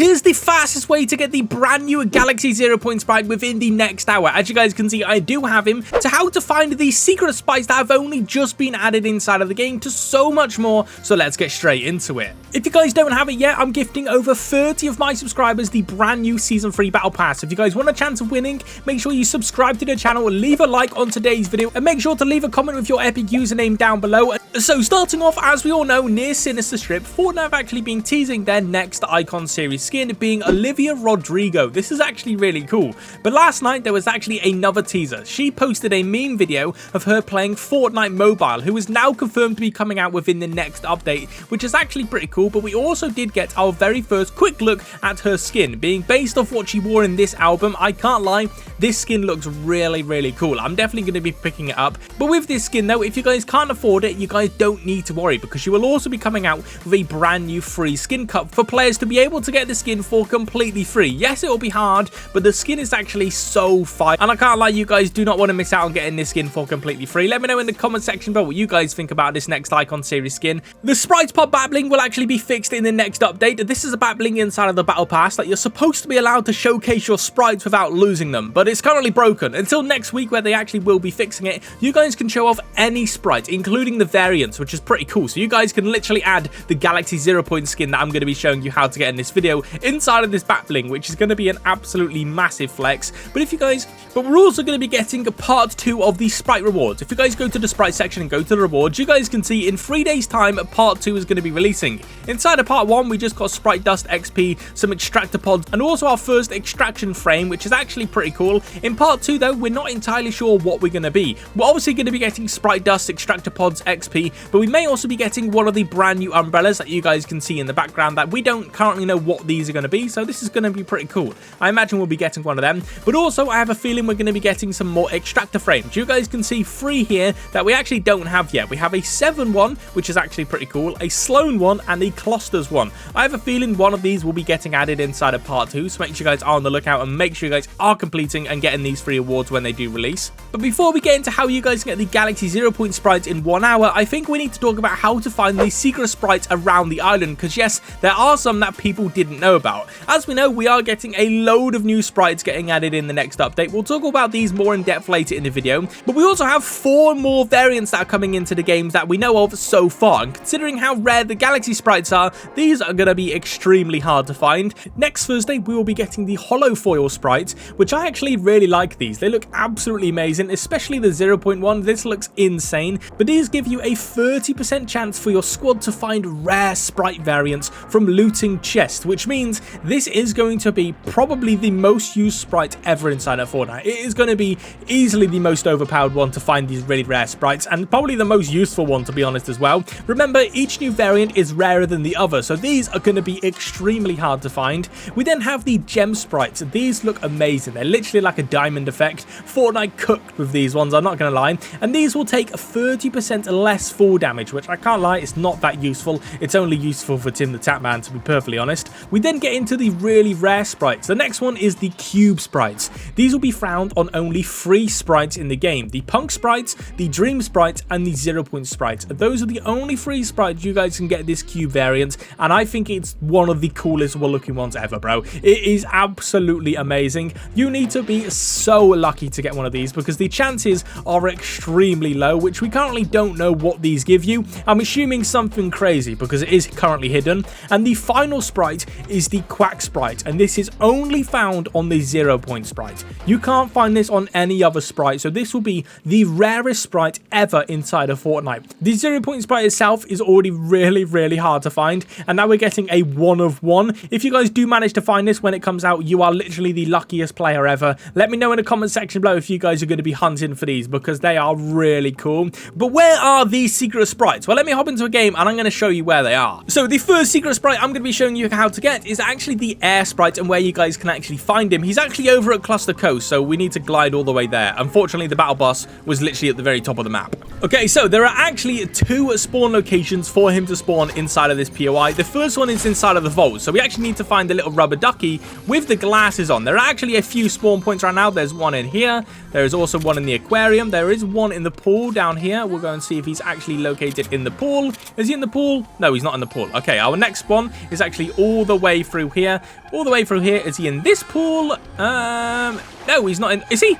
Here's the fastest way to get the brand new Galaxy 0 Point Sprite within the next hour. As you guys can see, I do have him, to how to find the secret sprites that have only just been added inside of the game, to so much more. So let's get straight into it. If you guys don't have it yet, I'm gifting over 30 of my subscribers the brand new Season 3 Battle Pass. If you guys want a chance of winning, make sure you subscribe to the channel, leave a like on today's video, and make sure to leave a comment with your epic username down below. So starting off, as we all know, near Sinister Strip, Fortnite have actually been teasing their next Icon Series skin, being Olivia Rodrigo. This is actually really cool. But last night, there was actually another teaser. She posted a meme video of her playing Fortnite Mobile, who is now confirmed to be coming out within the next update, which is actually pretty cool. But we also did get our very first quick look at her skin, being based off what she wore in this album. I can't lie, this skin looks really cool. I'm definitely going to be picking it up. But with this skin though, if you guys can't afford it, you guys don't need to worry, because she will also be coming out with a brand new free skin cup for players to be able to get the skin for completely free. Yes, it will be hard, but the skin is actually so fire, and I can't lie, you guys do not want to miss out on getting this skin for completely free. Let me know in the comment section below what you guys think about this next Icon Series skin. The Sprites Pod battling will actually be fixed in the next update. This is a battling inside of the Battle Pass that you're supposed to be allowed to showcase your sprites without losing them, but it's currently broken. Until next week, where they actually will be fixing it, you guys can show off any sprite, including the variants, which is pretty cool. So you guys can literally add the Galaxy 0 Point skin that I'm going to be showing you how to get in this video inside of this battling, which is going to be an absolutely massive flex. But we're also going to be getting a part 2 of the sprite rewards. If you guys go to the sprite section and go to the rewards, you guys can see in 3 days time part 2 is going to be releasing. Inside of part 1, we just got Sprite Dust XP, some extractor pods, and also our first extraction frame, which is actually pretty cool. In part 2 though, we're not entirely sure what we're going to be. We're obviously going to be getting Sprite Dust, extractor pods, XP, but we may also be getting one of the brand new umbrellas that you guys can see in the background that we don't currently know what these are going to be, so this is going to be pretty cool. I imagine we'll be getting one of them, but also I have a feeling we're going to be getting some more extractor frames. You guys can see 3 here that we actually don't have yet. We have a 7 one, which is actually pretty cool, a Sloan one, and a Clusters one. I have a feeling one of these will be getting added inside of part 2, so make sure you guys are on the lookout and make sure you guys are completing and getting these 3 awards when they do release. But before we get into how you guys can get the Galaxy 0 Point sprites in 1 hour, I think we need to talk about how to find the secret sprites around the island, because yes, there are some that people didn't know about. As we know, we are getting a load of new sprites getting added in the next update. We'll talk about these more in depth later in the video, but we also have 4 more variants that are coming into the games that we know of so far, and considering how rare the Galaxy sprites are, these are going to be extremely hard to find. Next Thursday, we will be getting the Holo Foil sprites, which I actually really like these. They look absolutely amazing, especially the 0.1. This looks insane, but these give you a 30% chance for your squad to find rare sprite variants from looting chests, which means this is going to be probably the most used sprite ever inside of Fortnite. It is going to be easily the most overpowered one to find these really rare sprites, and probably the most useful one, to be honest, as well. Remember, each new variant is rarer than the other, so these are going to be extremely hard to find. We then have the gem sprites. These look amazing. They're literally like a diamond effect. Fortnite cooked with these ones, I'm not going to lie, and these will take 30% less fall damage, which I can't lie, it's not that useful. It's only useful for Tim the Tapman, to be perfectly honest. We then get into the really rare sprites. The next one is the cube sprites. These will be found on only 3 sprites in the game: the Punk sprites, the Dream sprites, and the 0 Point sprites. Those are the only 3 sprites you guys can get this cube variant, and I think it's one of the coolest looking ones ever, bro. It is absolutely amazing. You need to be so lucky to get one of these, because the chances are extremely low, which we currently don't know what these give you. I'm assuming something crazy, because it is currently hidden. And the final sprite is the Quack sprite, and this is only found on the 0 Point sprite. You can't find this on any other sprite, so this will be the rarest sprite ever inside of Fortnite. The 0 Point sprite itself is already really hard to find, and now we're getting a 1 of 1. If you guys do manage to find this when it comes out, you are literally the luckiest player ever. Let me know in the comment section below if you guys are going to be hunting for these, because they are really cool. But where are these secret sprites? Well, let me hop into a game and I'm going to show you where they are. So the first secret sprite I'm going to be showing you how to get is actually the air sprite, and where you guys can actually find him. He's actually over at Cluster Coast, so we need to glide all the way there. Unfortunately, the battle boss was literally at the very top of the map. Okay, so there are actually 2 spawn locations for him to spawn inside of this POI. The first one is inside of the vault, so we actually need to find the little rubber ducky with the glasses on. There are actually a few spawn points right now. There's one in here. There is also one in the aquarium. There is one in the pool down here. We'll go and see if he's actually located in the pool. Is he in the pool? No, he's not in the pool. Okay, our next spawn is actually all the way way through here. All the way through here. Is he in this pool? No, he's not in. Is he?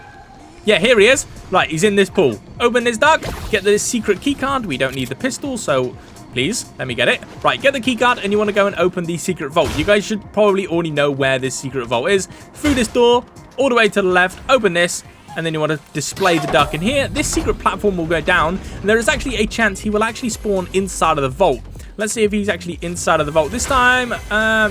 Yeah, here he is. Right, he's in this pool. Open this duck. Get the secret key card. We don't need the pistol, so please, let me get it. Right, get the key card, and you want to go and open the secret vault. You guys should probably already know where this secret vault is. Through this door, all the way to the left, open this, and then you want to display the duck in here. This secret platform will go down, and there is actually a chance he will actually spawn inside of the vault. Let's see if he's actually inside of the vault this time.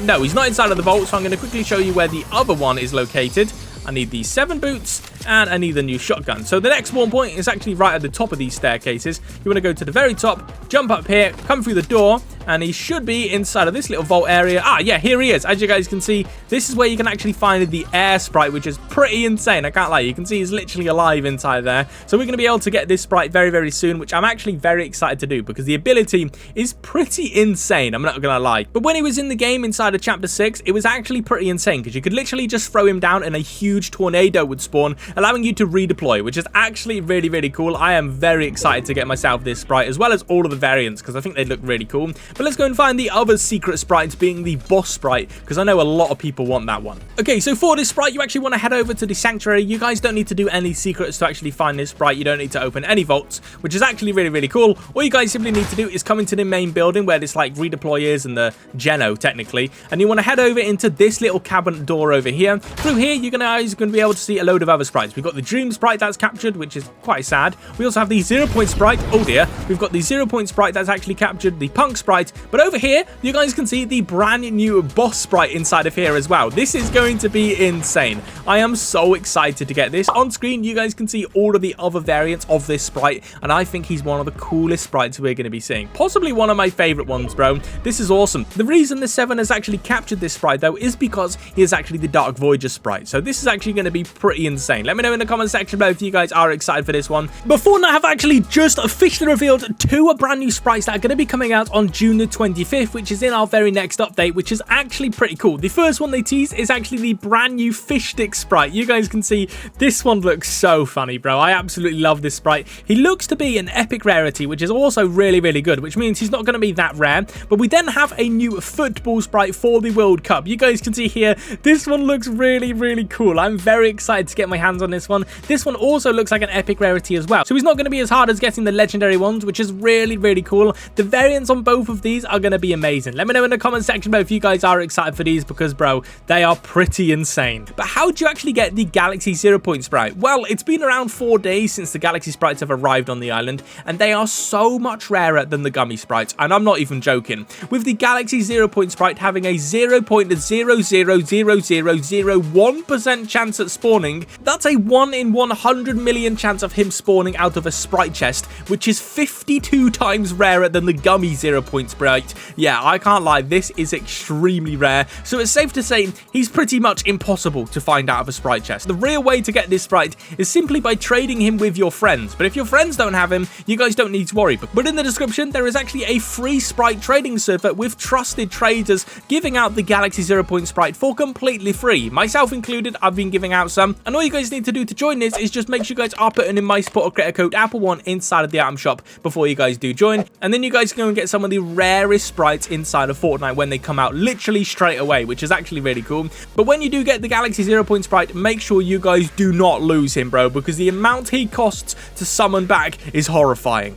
No, he's not inside of the vault, so I'm going to quickly show you where the other one is located. I need these 7 boots, and I need the new shotgun. So the next spawn point is actually right at the top of these staircases. You want to go to the very top, jump up here, come through the door, and he should be inside of this little vault area. Ah, yeah, here he is. As you guys can see, this is where you can actually find the air sprite, which is pretty insane. I can't lie. You can see he's literally alive inside there. So we're going to be able to get this sprite very, very soon, which I'm actually very excited to do because the ability is pretty insane. I'm not going to lie. But when he was in the game inside of Chapter 6, it was actually pretty insane because you could literally just throw him down and a huge tornado would spawn, allowing you to redeploy, which is actually really, really cool. I am very excited to get myself this sprite as well as all of the variants because I think they look really cool. But let's go and find the other secret sprites, being the boss sprite, because I know a lot of people want that one. Okay, so for this sprite, you actually want to head over to the sanctuary. You guys don't need to do any secrets to actually find this sprite. You don't need to open any vaults, which is actually really, really cool. All you guys simply need to do is come into the main building where this like redeploy is and the Geno technically, and you want to head over into this little cabinet door over here. Through here, you're guys going to be able to see a load of other sprites. We've got the Dream sprite that's captured, which is quite sad. We also have the 0 Point Sprite. Oh dear. We've got the 0 Point Sprite that's actually captured, the Punk sprite. But over here, you guys can see the brand new boss sprite inside of here as well. This is going to be insane. I am so excited to get this. On screen, you guys can see all of the other variants of this sprite, and I think he's one of the coolest sprites we're going to be seeing. Possibly one of my favorite ones, bro. This is awesome. The reason the 7 has actually captured this sprite, though, is because he is actually the Dark Voyager sprite. So this is actually going to be pretty insane. Let me know in the comment section below if you guys are excited for this one. But Fortnite have actually just officially revealed 2 brand new sprites that are going to be coming out on June the 25th, which is in our very next update, which is actually pretty cool. The first one they teased is actually the brand new fish stick sprite. You guys can see this one looks so funny, bro. I absolutely love this sprite. He looks to be an epic rarity, which is also really, really good, which means he's not going to be that rare. But we then have a new football sprite for the World Cup. You guys can see here, this one looks really, really cool. I'm very excited to get my hands on this one. This one also looks like an epic rarity as well. So he's not going to be as hard as getting the legendary ones, which is really, really cool. The variants on both of these are going to be amazing. Let me know in the comment section below if you guys are excited for these because, bro, they are pretty insane. But how do you actually get the Galaxy 0 Point Sprite? Well, it's been around 4 days since the Galaxy Sprites have arrived on the island, and they are so much rarer than the Gummy Sprites, and I'm not even joking. With the Galaxy 0 Point Sprite having a 0.00001% chance at spawning, that's a 1 in 100 million chance of him spawning out of a sprite chest, which is 52 times rarer than the Gummy 0 Point Sprite. Yeah, I can't lie, this is extremely rare, so it's safe to say he's pretty much impossible to find out of a sprite chest. The real way to get this sprite is simply by trading him with your friends, but if your friends don't have him, you guys don't need to worry. But in the description, there is actually a free sprite trading server with trusted traders giving out the Galaxy 0 Point Sprite for completely free. Myself included, I've been giving out some, and all you guys need to do to join this is just make sure you guys are putting in my supporter creator code Apple1 inside of the item shop before you guys do join, and then you guys can go and get some of the rarest sprites inside of Fortnite when they come out literally straight away, which is actually really cool. But when you do get the Galaxy 0 Point Sprite, make sure you guys do not lose him, bro, because the amount he costs to summon back is horrifying.